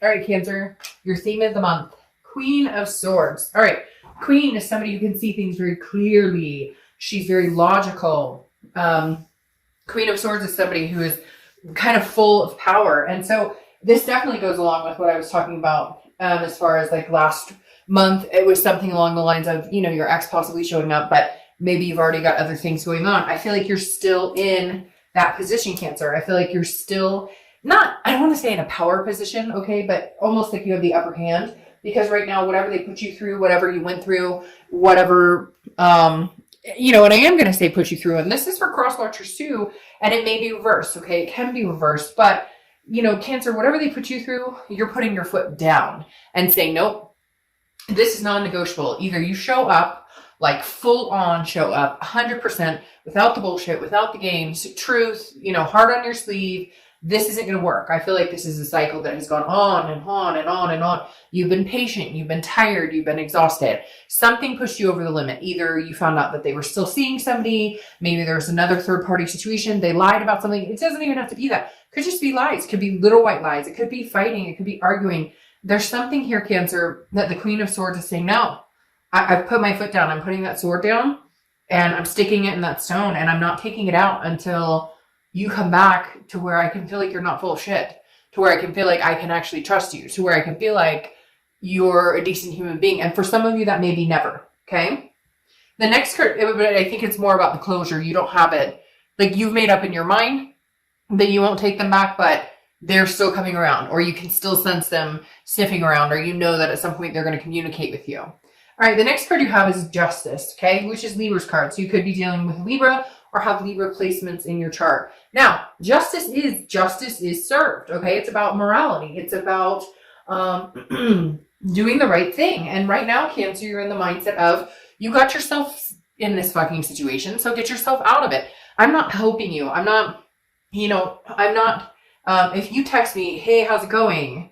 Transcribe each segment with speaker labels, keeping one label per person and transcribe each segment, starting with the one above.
Speaker 1: All right, Cancer, your theme of the month, Queen of Swords. All right, Queen is somebody who can see things very clearly. She's very logical. Queen of Swords is somebody who is kind of full of power. And so this definitely goes along with what I was talking about as far as like last month. It was something along the lines of, your ex possibly showing up, but maybe you've already got other things going on. I feel like you're still in that position, Cancer. I feel like you're still not, I don't want to say in a power position, okay, but almost like you have the upper hand, because right now, whatever they put you through, whatever you went through, whatever, and I am going to say put you through, and this is for cross watchers too, and it may be reversed, okay, it can be reversed, but, Cancer, whatever they put you through, you're putting your foot down and saying, nope, this is non-negotiable. Either you show up, like full on show up 100% without the bullshit, without the games, truth, heart on your sleeve. This isn't going to work. I feel like this is a cycle that has gone on and on and on and on. You've been patient. You've been tired. You've been exhausted. Something pushed you over the limit. Either you found out that they were still seeing somebody. Maybe there's another third party situation. They lied about something. It doesn't even have to be that. It could just be lies. It could be little white lies. It could be fighting. It could be arguing. There's something here, Cancer, that the Queen of Swords is saying, no, I've put my foot down. I'm putting that sword down and I'm sticking it in that stone and I'm not taking it out until you come back to where I can feel like you're not full of shit, to where I can feel like I can actually trust you, to where I can feel like you're a decent human being. And for some of you, that may be never, okay? The next card, I think it's more about the closure. You don't have it. Like you've made up in your mind that you won't take them back, but they're still coming around, or you can still sense them sniffing around, or that at some point they're going to communicate with you. All right, the next card you have is Justice, okay, which is Libra's card. So you could be dealing with Libra or have Libra placements in your chart. Now, justice is served, okay? It's about morality. It's about doing the right thing. And right now, Cancer, you're in the mindset of you got yourself in this fucking situation, so get yourself out of it. I'm not helping you. I'm not, if you text me, hey, how's it going?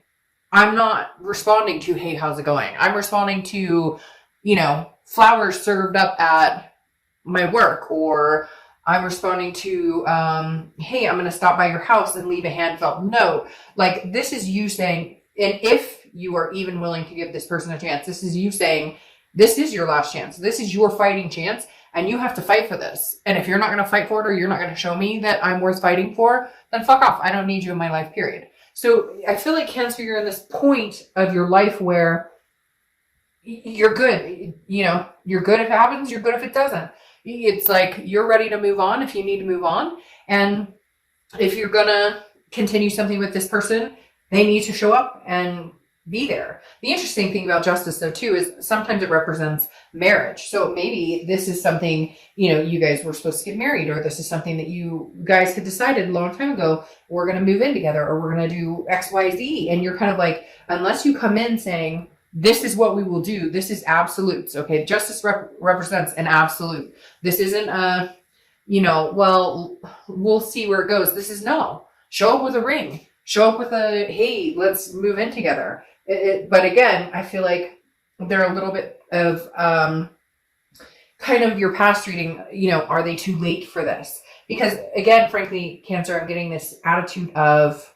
Speaker 1: I'm not responding to, hey, how's it going? I'm responding to, flowers served up at my work, or I'm responding to, hey, I'm going to stop by your house and leave a handfelt note. Like, this is you saying, and if you are even willing to give this person a chance, this is you saying, this is your last chance. This is your fighting chance, and you have to fight for this. And if you're not going to fight for it, or you're not going to show me that I'm worth fighting for, then fuck off. I don't need you in my life, period. So I feel like, Cancer, you're in this point of your life where you're good. You're good if it happens. You're good if it doesn't. It's like you're ready to move on if you need to move on. And if you're going to continue something with this person, they need to show up and be there. The interesting thing about Justice, though, too, is sometimes it represents marriage. So maybe this is something, you guys were supposed to get married, or this is something that you guys had decided a long time ago, we're going to move in together, or we're going to do X, Y, Z. And you're kind of like, unless you come in saying, this is what we will do. This is absolutes. Okay. Justice represents an absolute. This isn't well, we'll see where it goes. This is no. Show up with a ring. Show up with a, hey, let's move in together. But again, I feel like they're a little bit of kind of your past reading, are they too late for this? Because again, frankly, Cancer, I'm getting this attitude of,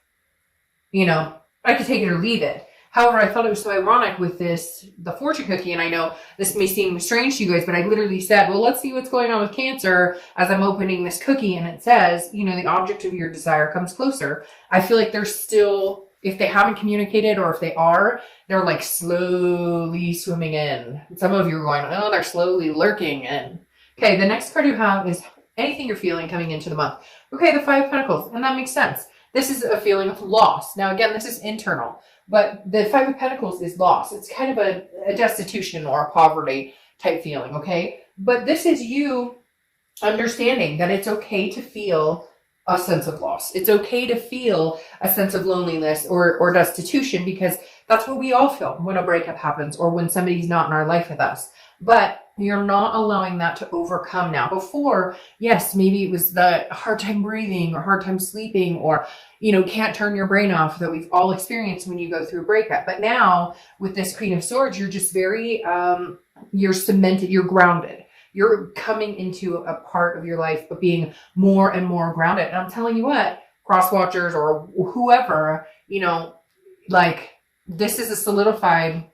Speaker 1: I could take it or leave it. However, I thought it was so ironic with the fortune cookie, and I know this may seem strange to you guys, but I literally said, well, let's see what's going on with Cancer as I'm opening this cookie, and it says, the object of your desire comes closer. I feel like they're still, if they haven't communicated, or if they are, they're like slowly swimming in. Some of you are going, oh, they're slowly lurking in. Okay, the next card you have is anything you're feeling coming into the month. Okay, the Five of Pentacles, and that makes sense. This is a feeling of loss. Now, again, this is internal. But the Five of Pentacles is loss. It's kind of a destitution or a poverty type feeling, okay? But this is you understanding that it's okay to feel a sense of loss. It's okay to feel a sense of loneliness or destitution, because that's what we all feel when a breakup happens or when somebody's not in our life with us. But you're not allowing that to overcome now. Before, yes, maybe it was the hard time breathing or hard time sleeping, or, can't turn your brain off, that we've all experienced when you go through a breakup. But now with this Queen of Swords, you're just very, you're cemented, you're grounded. You're coming into a part of your life of being more and more grounded. And I'm telling you what, cross watchers or whoever, this is a solidified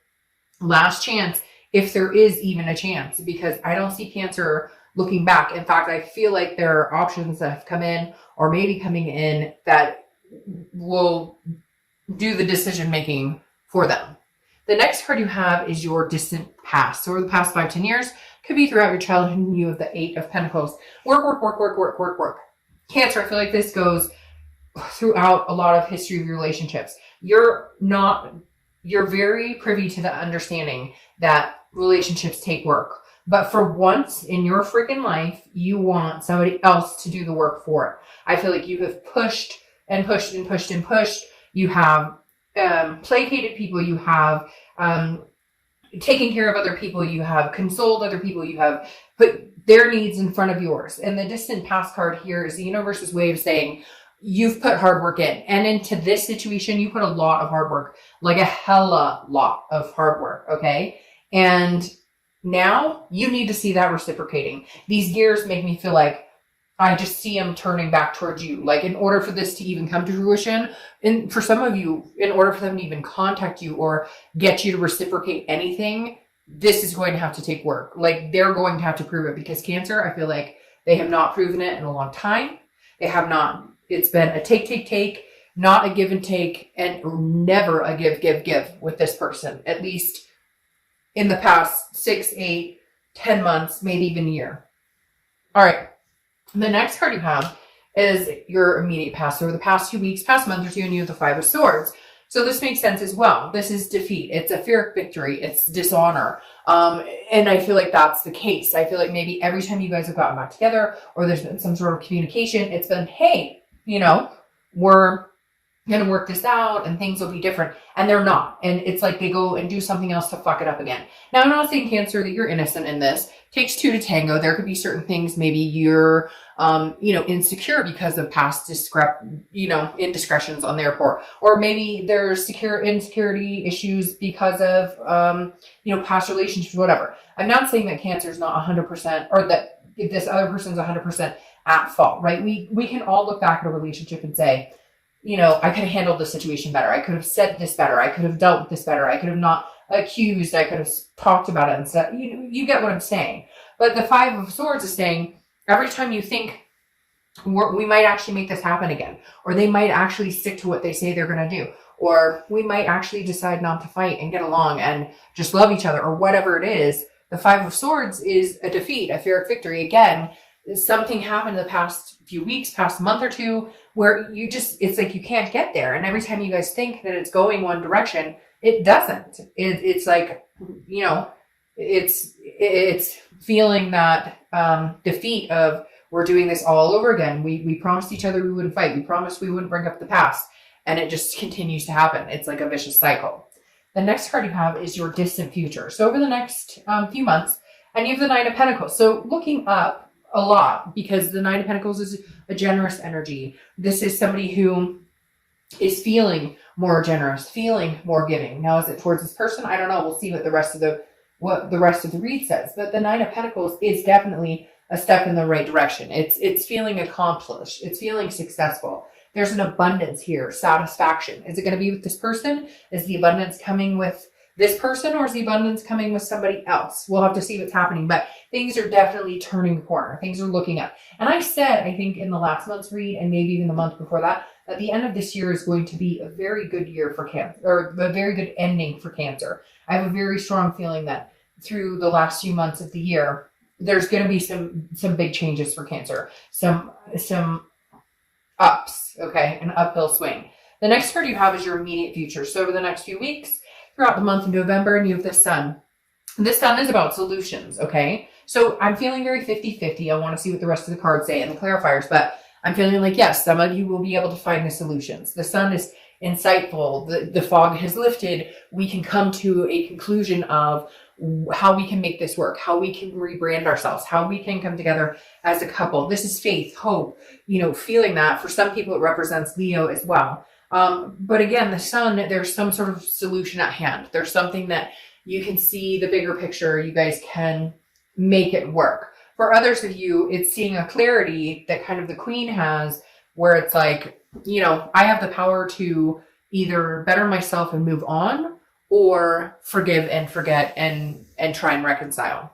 Speaker 1: last chance, if there is even a chance, because I don't see Cancer looking back. In fact, I feel like there are options that have come in or maybe coming in that will do the decision making for them. The next card you have is your distant past. So over the past 5-10 years, could be throughout your childhood, and you have the 8 of Pentacles. Work. Cancer, I feel like this goes throughout a lot of history of your relationships. You're very privy to the understanding that relationships take work. But for once in your freaking life, you want somebody else to do the work for it. I feel like you have pushed and pushed and pushed and pushed. You have placated people. You have taken care of other people. You have consoled other people. You have put their needs in front of yours. And the distant past card here is the universe's way of saying, you've put hard work in. And into this situation, you put a lot of hard work, like a hella lot of hard work, okay? And now you need to see that reciprocating. These gears make me feel like I just see them turning back towards you. Like, in order for this to even come to fruition, and for some of you, in order for them to even contact you or get you to reciprocate anything, this is going to have to take work. Like, they're going to have to prove it, because Cancer, I feel like they have not proven it in a long time. They have not. It's been a take, not a give and take, and never a give with this person, at least in the past 6, 8, 10 months, maybe even a year. All right. The next card you have is your immediate past. So over the past 2 weeks, past month or two, and you have the 5 of Swords. So this makes sense as well. This is defeat. It's a Pyrrhic victory. It's dishonor. And I feel like that's the case. I feel like maybe every time you guys have gotten back together, or there's been some sort of communication, it's been, hey, we're going to work this out and things will be different. And they're not. And it's like they go and do something else to fuck it up again. Now, I'm not saying, Cancer, that you're innocent in this. Takes 2 to tango. There could be certain things. Maybe you're, insecure because of past indiscretions on their part. Or maybe there's insecurity issues because of, past relationships, whatever. I'm not saying that Cancer is not 100%, or that this other person's 100% at fault, right? We can all look back at a relationship and say, I could have handled the situation better. I could have said this better. I could have dealt with this better. I could have not accused. I could have talked about it and said, you get what I'm saying. But the 5 of Swords is saying, every time you think we might actually make this happen again, or they might actually stick to what they say they're going to do, or we might actually decide not to fight and get along and just love each other, or whatever it is, the 5 of Swords is a defeat, a Pyrrhic victory. Again, something happened in the past few weeks, past month or two, where it's like you can't get there. And every time you guys think that it's going one direction, it doesn't. It's like, it's feeling that defeat of, we're doing this all over again. We promised each other we wouldn't fight. We promised we wouldn't bring up the past. And it just continues to happen. It's like a vicious cycle. The next card you have is your distant future. So over the next few months, and you have the 9 of Pentacles. So looking up a lot, because the 9 of Pentacles is a generous energy. This is somebody who is feeling more generous, feeling more giving. Now, is it towards this person? I don't know. We'll see what the rest of the read says. But the 9 of Pentacles is definitely a step in the right direction. It's feeling accomplished. It's feeling successful. There's an abundance here, satisfaction. Is it going to be with this person? Is the abundance coming with this person, or is the abundance coming with somebody else? We'll have to see what's happening, but things are definitely turning the corner. Things are looking up. And I said, I think in the last month's read, and maybe even the month before that the end of this year is going to be a very good year for Cancer, or a very good ending for Cancer. I have a very strong feeling that through the last few months of the year, there's going to be some big changes for Cancer, some ups, okay, an uphill swing. The next card you have is your immediate future. So over the next few weeks, throughout the month of November, and you have the Sun. This Sun is about solutions, okay? So I'm feeling very 50-50. I want to see what the rest of the cards say and the clarifiers, but I'm feeling like, yes, some of you will be able to find the solutions. The Sun is insightful. The fog has lifted. We can come to a conclusion of how we can make this work, how we can rebrand ourselves, how we can come together as a couple. This is faith, hope, feeling that. For some people, it represents Leo as well. But again, the Sun, there's some sort of solution at hand. There's something that you can see the bigger picture. You guys can make it work. For others of you, it's seeing a clarity that kind of the Queen has, where it's like, I have the power to either better myself and move on, or forgive and forget and try and reconcile.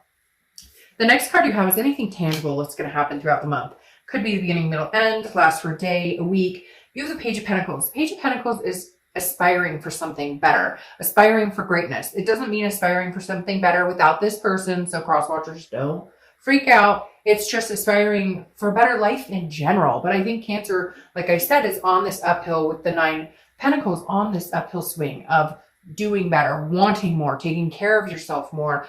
Speaker 1: The next card you have is anything tangible that's going to happen throughout the month. Could be the beginning, middle, end, last for a day, a week. You have the Page of Pentacles. The Page of Pentacles is aspiring for something better, aspiring for greatness. It doesn't mean aspiring for something better without this person, so cross-watchers don't freak out. It's just aspiring for a better life in general. But I think Cancer, like I said, is on this uphill with the 9 Pentacles, on this uphill swing of doing better, wanting more, taking care of yourself more,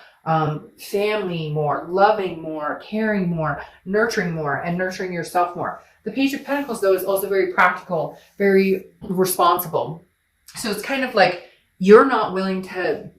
Speaker 1: family more, loving more, caring more, nurturing more, and nurturing yourself more. The Page of Pentacles, though, is also very practical, very responsible. So it's kind of like you're not willing to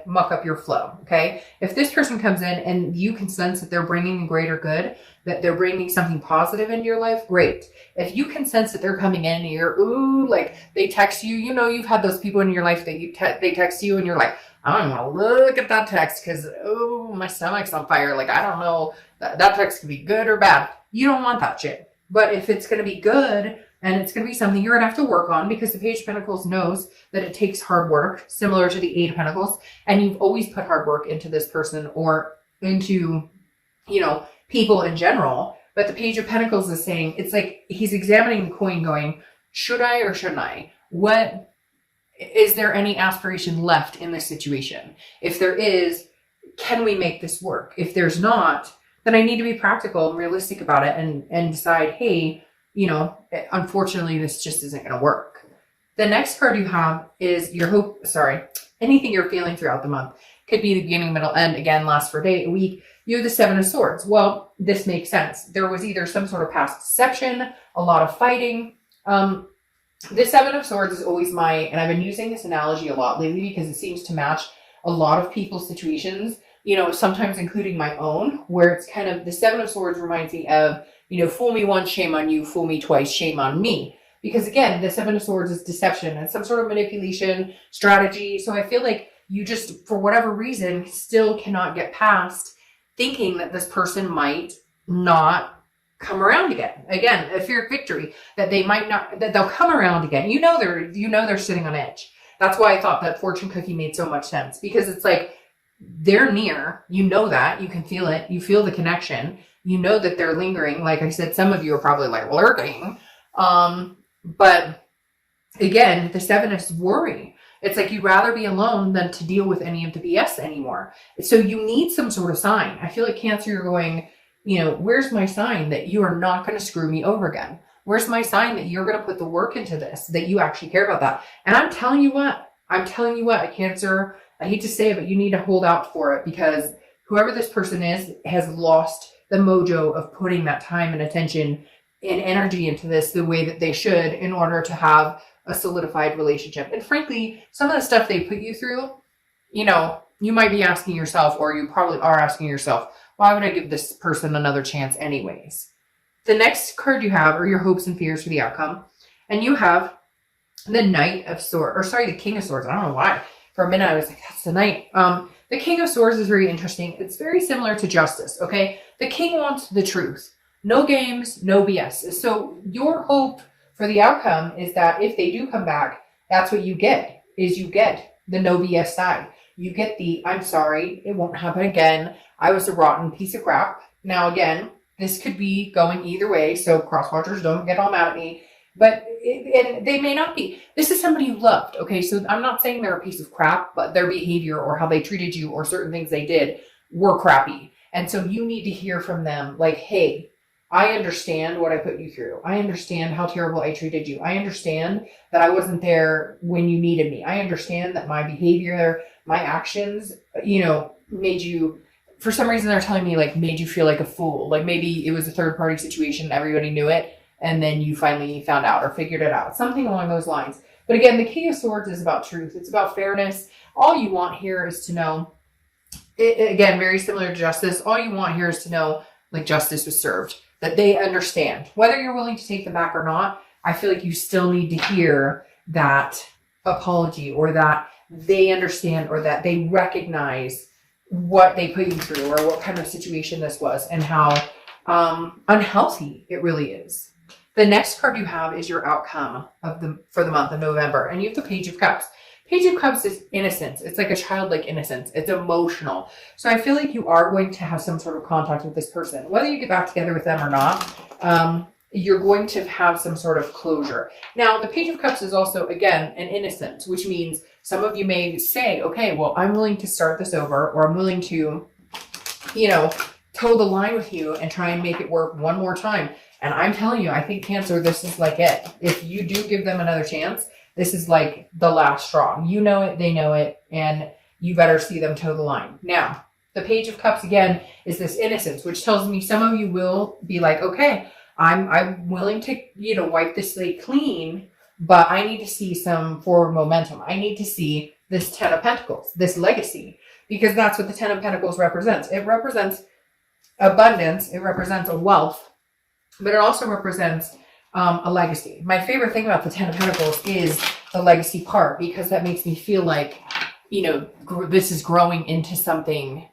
Speaker 1: muck up your flow, okay? If this person comes in and you can sense that they're bringing a greater good, that they're bringing something positive into your life, great. If you can sense that they're coming in and you're, ooh, like they text you, you know, you've had those people in your life that they text you and you're like, I don't want to look at that text because, oh, my stomach's on fire. Like, I don't know, that text could be good or bad. You don't want that shit. But if it's going to be good and it's going to be something you're going to have to work on, because the Page of Pentacles knows that it takes hard work, similar to the 8 of Pentacles, and you've always put hard work into this person or into, you know, people in general. But the Page of Pentacles is saying, it's like he's examining the coin going, should I or shouldn't I? What is there any aspiration left in this situation? If there is, can we make this work? If there's not, then I need to be practical and realistic about it and decide, hey, you know, unfortunately, this just isn't going to work. The next card you have is anything you're feeling throughout the month. Could be the beginning, middle, end, again, last for a day, a week. You have the 7 of Swords. Well, this makes sense. There was either some sort of past deception, a lot of fighting. The 7 of Swords is always and I've been using this analogy a lot lately because it seems to match a lot of people's situations, you know, sometimes including my own, where it's kind of, the 7 of Swords reminds me of, you know, fool me once, shame on you, fool me twice, shame on me. Because again, the 7 of Swords is deception and some sort of manipulation strategy. So I feel like you just, for whatever reason, still cannot get past thinking that this person might not come around again. Again, a fear of victory, that they might not, that they'll come around again. You know they're sitting on edge. That's why I thought that fortune cookie made so much sense, because it's like they're near, you know that, you can feel it, you feel the connection, you know that they're lingering. Like I said, some of you are probably like lurking. But again, the 7 is worry. It's like you'd rather be alone than to deal with any of the BS anymore. So you need some sort of sign. I feel like Cancer, you're going, you know, where's my sign that you are not going to screw me over again? Where's my sign that you're going to put the work into this, that you actually care about that? And I'm telling you what, Cancer, I hate to say it, but you need to hold out for it, because whoever this person is has lost the mojo of putting that time and attention and energy into this the way that they should in order to have a solidified relationship. And frankly, some of the stuff they put you through, you know, you might be asking yourself, or you probably are asking yourself, why would I give this person another chance anyways? The next card you have are your hopes and fears for the outcome. And you have the Knight of Swords, the King of Swords. I don't know why. For a minute, I was like, that's the Knight. The King of Swords is very interesting. It's very similar to Justice, okay? The King wants the truth. No games, no BS. So your hope for the outcome is that if they do come back, that's what you get, is you get the no BS side. You get the, I'm sorry, it won't happen again. I was a rotten piece of crap. Now, again, this could be going either way, so cross-watchers don't get all mad at me. But and they may not be. This is somebody you loved, okay? So I'm not saying they're a piece of crap, but their behavior or how they treated you or certain things they did were crappy. And so you need to hear from them like, hey, I understand what I put you through. I understand how terrible I treated you. I understand that I wasn't there when you needed me. I understand that my behavior, my actions, you know, made you, for some reason they're telling me, like, made you feel like a fool. Like maybe it was a third party situation, everybody knew it, and then you finally found out or figured it out. Something along those lines. But again, the King of Swords is about truth. It's about fairness. All you want here is to know, again, very similar to Justice, all you want here is to know, like, justice was served. That they understand. Whether you're willing to take them back or not, I feel like you still need to hear that apology, or that they understand, or that they recognize what they put you through, or what kind of situation this was, and how unhealthy it really is. The next card you have is your outcome for the month of November. And you have the Page of Cups. Page of Cups is innocence. It's like a childlike innocence. It's emotional. So I feel like you are going to have some sort of contact with this person. Whether you get back together with them or not, you're going to have some sort of closure. Now, the Page of Cups is also, again, an innocence, which means some of you may say, okay, well, I'm willing to start this over, or I'm willing to, toe the line with you and try and make it work one more time. And I'm telling you, I think Cancer, this is like it. If you do give them another chance, this is like the last straw. You know it, they know it, and you better see them toe the line. Now, the Page of Cups, again, is this innocence, which tells me some of you will be like, okay, I'm willing to, wipe the slate clean, but I need to see some forward momentum. I need to see this Ten of Pentacles, this legacy, because that's what the Ten of Pentacles represents. It represents abundance. It represents a wealth, but it also represents a legacy. My favorite thing about the Ten of Pentacles is the legacy part, because that makes me feel like, this is growing into something,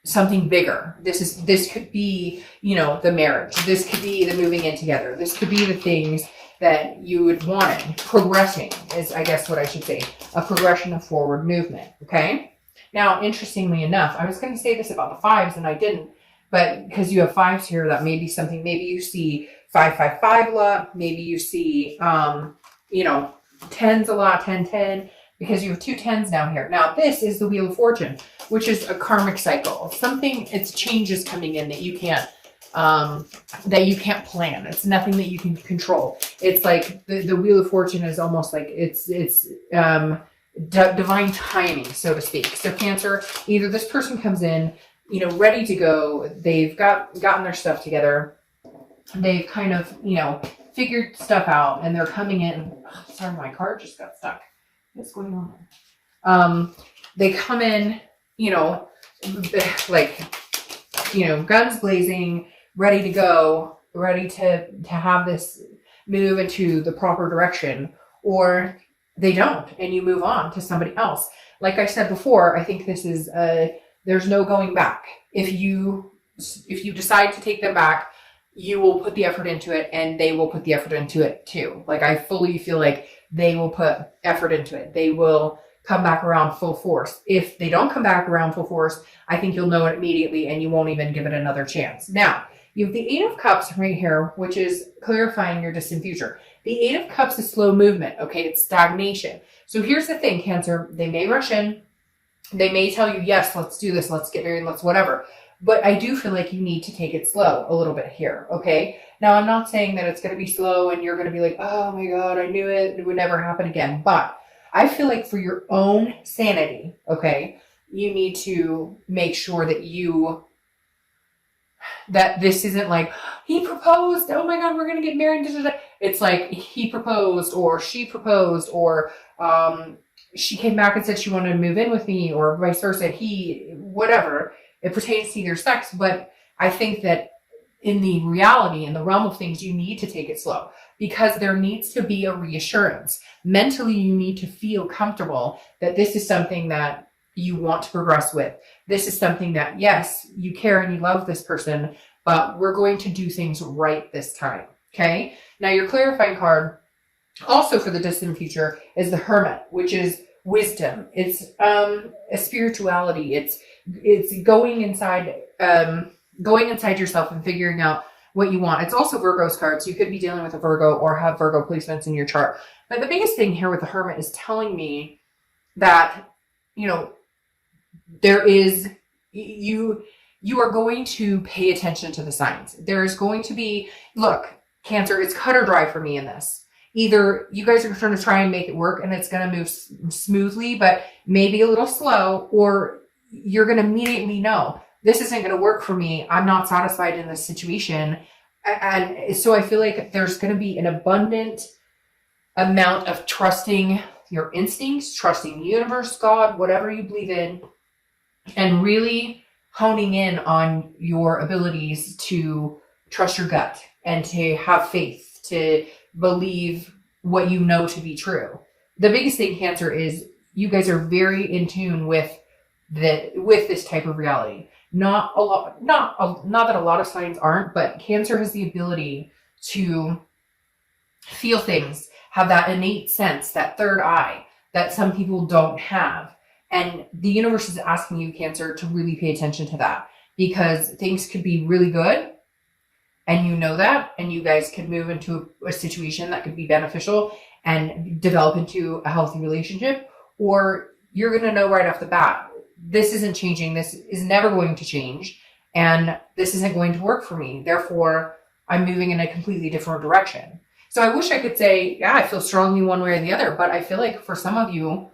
Speaker 1: something bigger. This could be, the marriage. This could be the moving in together. This could be the things that you would want. Progressing is, I guess, what I should say. A progression of forward movement. Okay. Now, interestingly enough, I was going to say this about the fives and I didn't, but because you have fives here, that may be something. Maybe you see 555 a lot. Maybe you see, tens a lot, 1010. Because you have two tens down here. Now, this is the Wheel of Fortune, which is a karmic cycle. It's changes coming in that you can't plan. It's nothing that you can control. It's like the Wheel of Fortune is almost like it's divine timing, so to speak. So Cancer, either this person comes in, ready to go. They've gotten their stuff together. They've kind of, figured stuff out, and they're coming in. Oh, sorry, my card just got stuck. What's going on? They come in, guns blazing, ready to go, ready to have this move into the proper direction, or they don't, and you move on to somebody else. Like I said before, I think this is there's no going back. If you decide to take them back, you will put the effort into it, and they will put the effort into it too. Like, I fully feel like they will put effort into it. They will come back around full force. If they don't come back around full force, I think you'll know it immediately and you won't even give it another chance. Now, you have the Eight of Cups right here, which is clarifying your distant future. The Eight of Cups is slow movement, okay? It's stagnation. So here's the thing, Cancer. They may rush in. They may tell you, yes, let's do this. Let's get married. Let's whatever. But I do feel like you need to take it slow a little bit here, okay? Now, I'm not saying that it's going to be slow and you're going to be like, oh my God, I knew it. It would never happen again. But I feel like for your own sanity, okay, you need to make sure that this isn't like, he proposed, oh my God, we're going to get married. It's like he proposed, or she proposed, or she came back and said she wanted to move in with me, or vice versa. Whatever. It pertains to either sex, but I think that in the reality, in the realm of things, you need to take it slow, because there needs to be a reassurance. Mentally, you need to feel comfortable that this is something that you want to progress with. This is something that, yes, you care and you love this person, but we're going to do things right this time. Okay. Now, your clarifying card also for the distant future is the Hermit, which is wisdom. It's a spirituality. It's going inside yourself and figuring out what you want. It's also Virgo's card. So you could be dealing with a Virgo or have Virgo placements in your chart. But the biggest thing here with the Hermit is telling me that, there is, you are going to pay attention to the signs. There's going to be, look, Cancer, it's cut or dry for me in this. Either you guys are going to try and make it work and it's going to move smoothly, but maybe a little slow, or you're going to immediately know this isn't going to work for me. I'm not satisfied in this situation. And so I feel like there's going to be an abundant amount of trusting your instincts, trusting the universe, God, whatever you believe in, and really honing in on your abilities to trust your gut and to have faith, to believe what you know to be true. The biggest thing, Cancer, is you guys are very in tune with this type of reality. Not that a lot of signs aren't, but Cancer has the ability to feel things, have that innate sense, that third eye that some people don't have. And the universe is asking you, Cancer, to really pay attention to that, because things could be really good and you know that, and you guys could move into a situation that could be beneficial and develop into a healthy relationship, or you're going to know right off the bat, this isn't changing. This is never going to change. And this isn't going to work for me. Therefore, I'm moving in a completely different direction. So I wish I could say, yeah, I feel strongly one way or the other, but I feel like for some of you,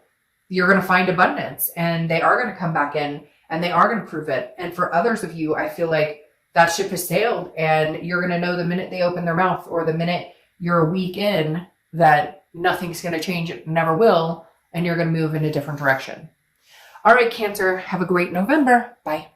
Speaker 1: you're going to find abundance and they are going to come back in and they are going to prove it. And for others of you, I feel like that ship has sailed and you're going to know the minute they open their mouth or the minute you're a week in that nothing's going to change. It never will. And you're going to move in a different direction. All right, Cancer, have a great November. Bye.